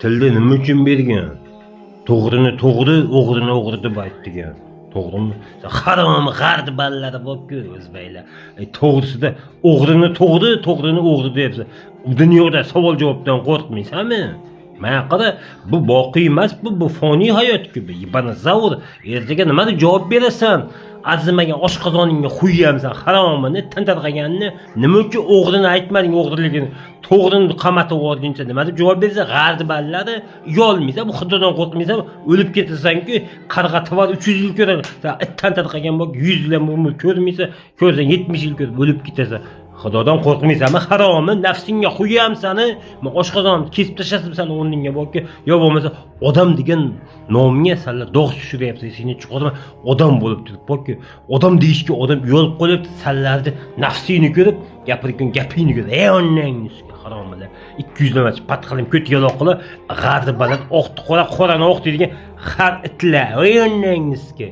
tilni nima uchun bergan? To'g'rini to'g'ri, o'g'rini o'g'ri deb aytdigan. To'g'rimi? Harom g'ardi ballari bor-ku o'zbeklar. To'g'risida o'g'rini to'g'ri, to'g'rini o'g'ri deyapsa. Dunyoda savol javobdan qo'rqmaysanmi? Mana qara, bu boqiy emas, bu foniy hayot-ku. Bana zavr. Ertaga nima deb javob berasan? Arzimagan oshqozoningga qo'yamsan, haromini, tantarqaganni, nima uchun o'g'rini aytmading, o'g'riligini, to'g'rini qamatib olguncha nima deb javob bersa, g'ardi ballari uyolmaysa, bu xudodan qo'rqmaysa, o'lib ketasan-ku, qarg'atib 300 yil ko'rar, tantarqagan bor, 100 yil ham umr ko'rmaysa, ko'rsan 70 yil ko'rib o'lib ketasan. Xudodan qo'rqmaysanmi? Haromi nafsingga qo'yamsan-a? Men oshqozonni kesib tashlasam o'rningga borki, yo bo'lmasa odam degan nomga sanlar dog' tushiryapsan, seni chiqarma odam bo'lib turib borki, odam deyishga odam uyalib qolyapti, sanlarni nafsini ko'rib, gapirgan gapingni ko'rib, ey onnangizga haromilar. 200 namachi patqalim ko't yaloqlar, g'ardi baland oqti qora, qorani oq deydigan har itlar, ey onnangizga.